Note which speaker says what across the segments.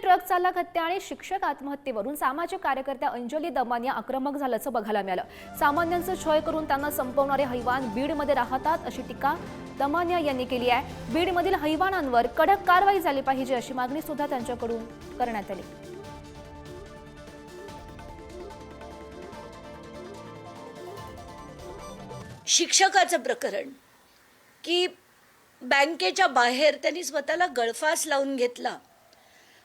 Speaker 1: Truck चालक हत्या आणि शिक्षक आत्महत्येवरून सामाजिक कार्यकर्त्या अंजली दमानिया आक्रमक झाल्याचं बघायला मिळालं। सामान्यांचं छळ करून त्यांना संपवणारे हैवान बीडमध्ये राहतात अशी टीका दमानिया यांनी केली आहे। बीडमधील हैवानांवर कडक कारवाई झाली पाहिजे अशी मागणी सुद्धा त्यांच्याकडून करण्यात आली।
Speaker 2: शिक्षकाचं प्रकरण की बँकेच्या बाहेर त्यांनी स्वतःला गळफास लावून घेतला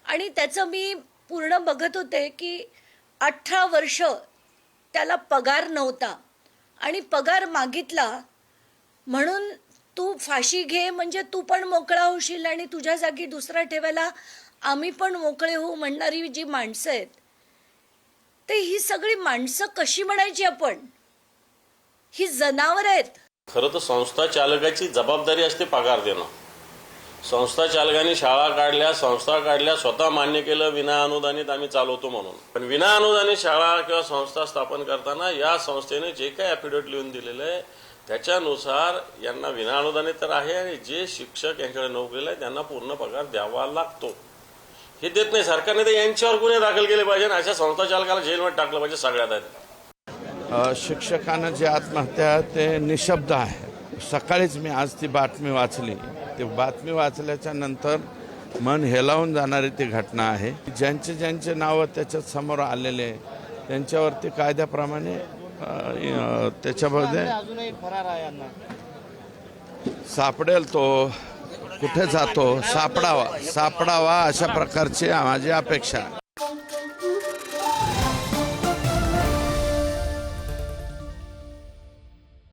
Speaker 2: आणि त्याचं मी पूर्ण बघत होते की 18 वर्ष त्याला पगार नव्हता आणि पगार मागितला म्हणून तू फाशी घे म्हणजे तू पण मोकळा होशील आणि तुझ्या जागी दुसरा ठेवायला आम्ही पण मोकळे होऊ म्हणणारी जी माणसं आहेत ते ही सगळी माणसं कशी म्हणायची आपण? ही जनावर आहेत।
Speaker 3: खरं तर संस्था चालकाची जबाबदारी असते पगार देणं। संस्था चालकांनी शाळा काढल्या, संस्था काढल्या, स्वतः मान्य केलं विना अनुदानित आम्ही चालवतो म्हणून। पण विना अनुदानित शाळा किंवा संस्था स्थापन करताना या संस्थेने जे काही ॲफिडेव्हिट लिहून दिलेलं आहे त्याच्यानुसार यांना विना अनुदानित तर आहे आणि जे शिक्षक यांच्याकडे नोकरीला आहे त्यांना पूर्ण पगार द्यावा लागतो। हे देत नाही सरकारने, तर यांच्यावर गुन्हे दाखल केले पाहिजे आणि अशा संस्था चालकाला जेलमध्ये टाकलं पाहिजे सगळ्यात आधी।
Speaker 4: शिक्षकानं जी आत्महत्या ते निशब्द आहे। सकाळीच मी आज ती बातमी वाचली। ती बातमी वाचल्याच्या नंतर मन हेलावून जाणारी ती घटना आहे। ज्यांचे नावं त्याच्यात समोर आलेले त्यांच्यावरती कायद्याप्रमाणे त्याच्यामध्ये सापडेल, तो कुठे जातो सापडावा अशा प्रकारची माझी अपेक्षा आहे।